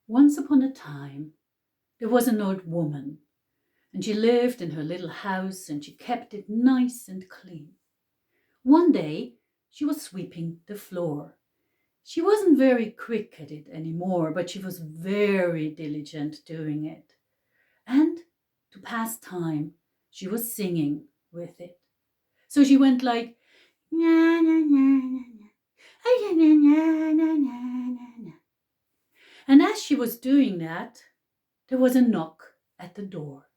Once upon a time, there was an old woman, and she lived in her little house and she kept it nice and clean. One day, she was sweeping the floor. She wasn't very quick at it anymore, but she was very diligent doing it. And to pass time, she was singing with it. So she went like, na na na na na, ay, na na na na na na. And as she was doing that, there was a knock at the door.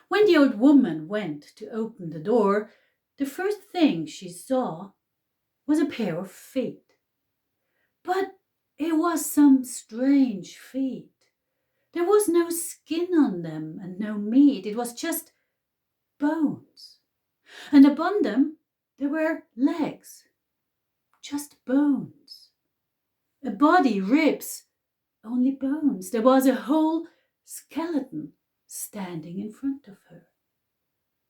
When the old woman went to open the door, the first thing she saw was a pair of feet. But it was some strange feet. There was no skin on them and no meat. It was just bones. And upon them there were legs. Just bones. A body, ribs, only bones. There was a whole skeleton standing in front of her.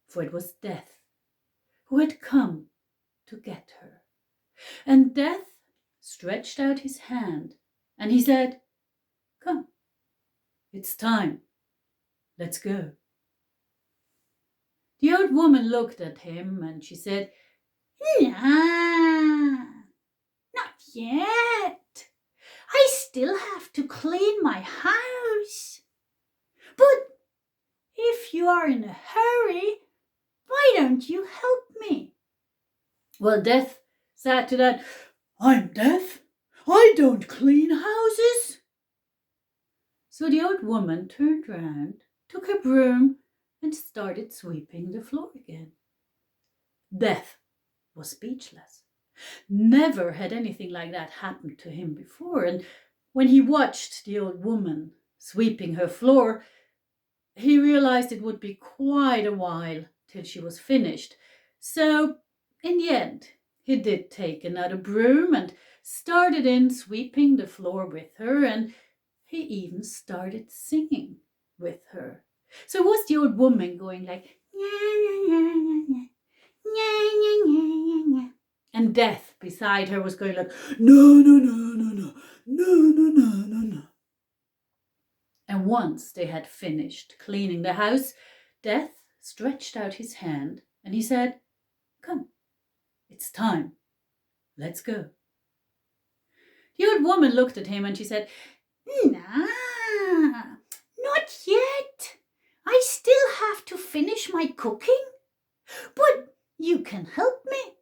For it was Death who had come to get her. And Death stretched out his hand and he said, "Come, it's time. Let's go." The old woman looked at him and she said, "Nah, not yet. I still have to clean my house. But if you are in a hurry, why don't you help me?" Well, Death said to that, "I'm Death. I don't clean houses." So the old woman turned round, took her broom, and started sweeping the floor again. Death was speechless. Never had anything like that happened to him before, and when he watched the old woman sweeping her floor, he realized it would be quite a while till she was finished. So, in the end, he did take another broom and started in sweeping the floor with her, and he even started singing with her. So it was the old woman going like, "Nya, nya, nya, nya, nya, nya, nya, nya, nya, nya." And Death beside her was going like, "No, no, no, no, no, no, no, no, no, no." And once they had finished cleaning the house, Death stretched out his hand and he said, "Come, it's time. Let's go." The old woman looked at him and she said, "Nah, not yet. I still have to finish my cooking, but you can help me."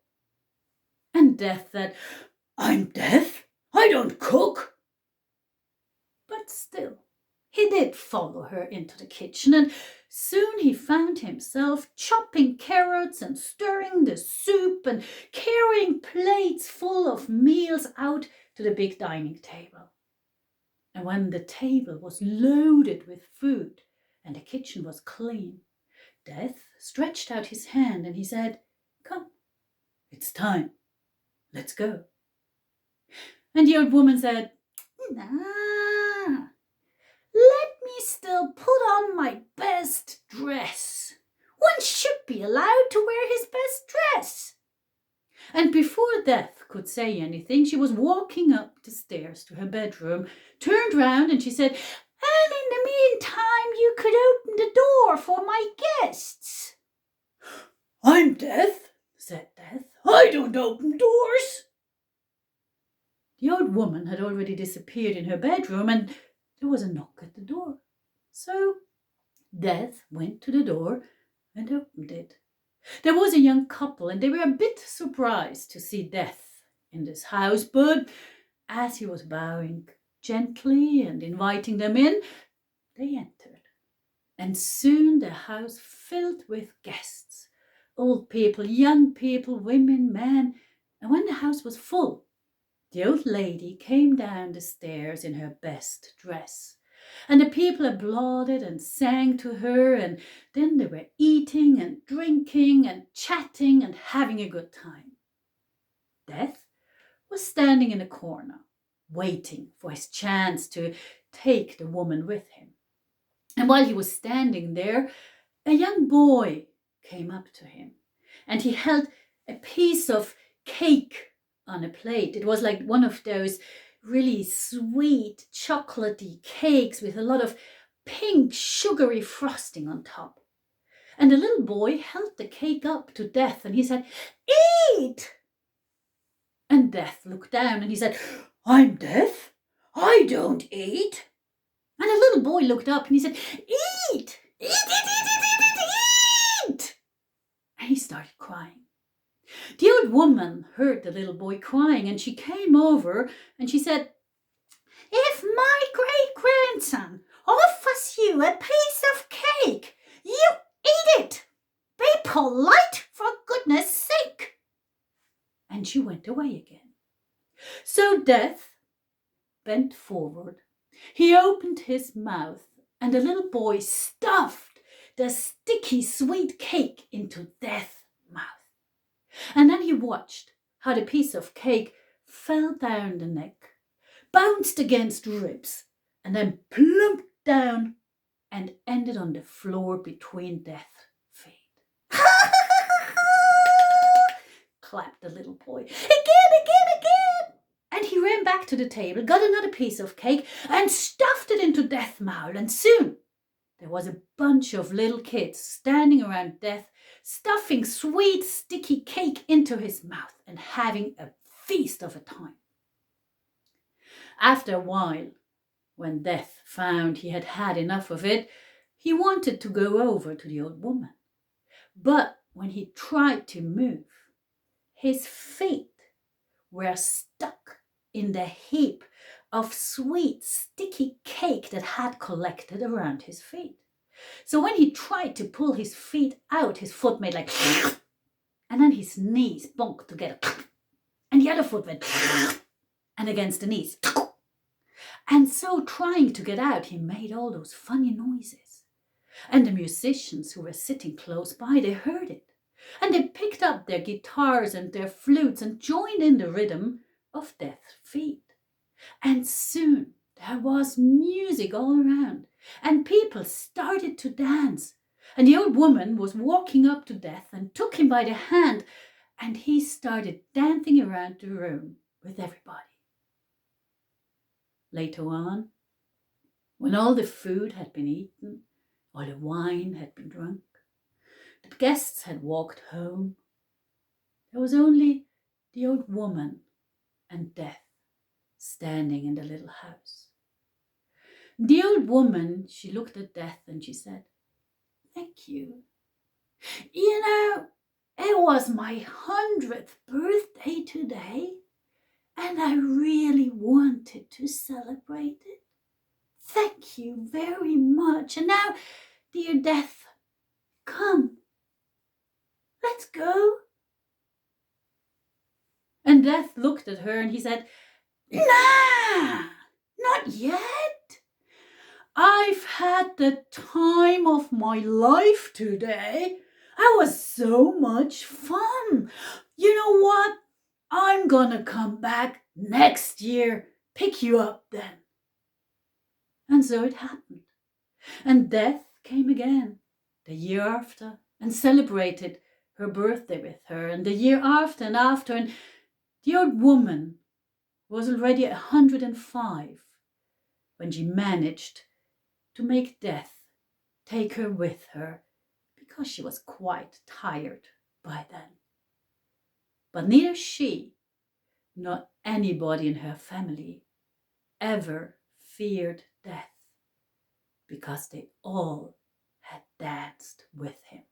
And Death said, "I'm Death. I don't cook." But still, he did follow her into the kitchen, and soon he found himself chopping carrots and stirring the soup and carrying plates full of meals out to the big dining table. And when the table was loaded with food and the kitchen was clean, Death stretched out his hand and he said, "Come, it's time. Let's go." And the old woman said, "Nah, let me still put on my best dress. One should be allowed to wear his best dress." And before Death could say anything, she was walking up the stairs to her bedroom, turned round and she said, "And in the meantime, you could open the door for my guests." "I'm Death," said Death. "I don't open doors." The old woman had already disappeared in her bedroom and there was a knock at the door. So Death went to the door and opened it. There was a young couple and they were a bit surprised to see Death in this house, but as he was bowing gently and inviting them in, they entered. And soon the house filled with guests, old people, young people, women, men, and when the house was full, the old lady came down the stairs in her best dress, and the people applauded and sang to her, and then they were eating and drinking and chatting and having a good time. Death was standing in a corner, waiting for his chance to take the woman with him. And while he was standing there, a young boy came up to him, and he held a piece of cake on a plate. It was like one of those really sweet, chocolatey cakes with a lot of pink, sugary frosting on top. And the little boy held the cake up to Death and he said, "Eat!" And Death looked down and he said, "I'm Death. I don't eat." And the little boy looked up and he said, "Eat! Eat, eat, eat, eat, eat, eat, eat!" And he started crying. The old woman heard the little boy crying and she came over and she said, "If my great-grandson offers you a piece of cake, you eat it. Be polite, for goodness sake." And she went away again. So Death bent forward. He opened his mouth and the little boy stuffed the sticky sweet cake into Death's mouth. And then he watched how the piece of cake fell down the neck, bounced against ribs, and then plumped down and ended on the floor between Death's feet. Clapped the little boy. Again! And he ran back to the table, got another piece of cake, and stuffed it into Death's mouth. And soon there was a bunch of little kids standing around Death, stuffing sweet, sticky cake into his mouth and having a feast of a time. After a while, when Death found he had had enough of it, he wanted to go over to the old woman. But when he tried to move, his feet were stuck in the heap of sweet, sticky cake that had collected around his feet. So when he tried to pull his feet out, his foot made like, and then his knees bumped together, and the other foot went, and against the knees. And so trying to get out, he made all those funny noises. And the musicians who were sitting close by, they heard it. And they picked up their guitars and their flutes and joined in the rhythm of Death's feet. And soon there was music all around, and people started to dance. And the old woman was walking up to Death and took him by the hand, and he started dancing around the room with everybody. Later on, when all the food had been eaten, all the wine had been drunk, the guests had walked home, there was only the old woman and Death standing in the little house. The old woman, she looked at Death and she said, "Thank you. You know, it was my 100th birthday today, and I really wanted to celebrate it. Thank you very much. And now, dear Death, come, let's go." And Death looked at her and he said, "Nah, not yet. I've had the time of my life today. It was so much fun. You know what? I'm gonna come back next year, pick you up then." And so it happened. And Death came again the year after and celebrated her birthday with her, and the year after and after. And the old woman was already 105 when she managed to make Death take her with her, because she was quite tired by then. But neither she nor anybody in her family ever feared Death, because they all had danced with him.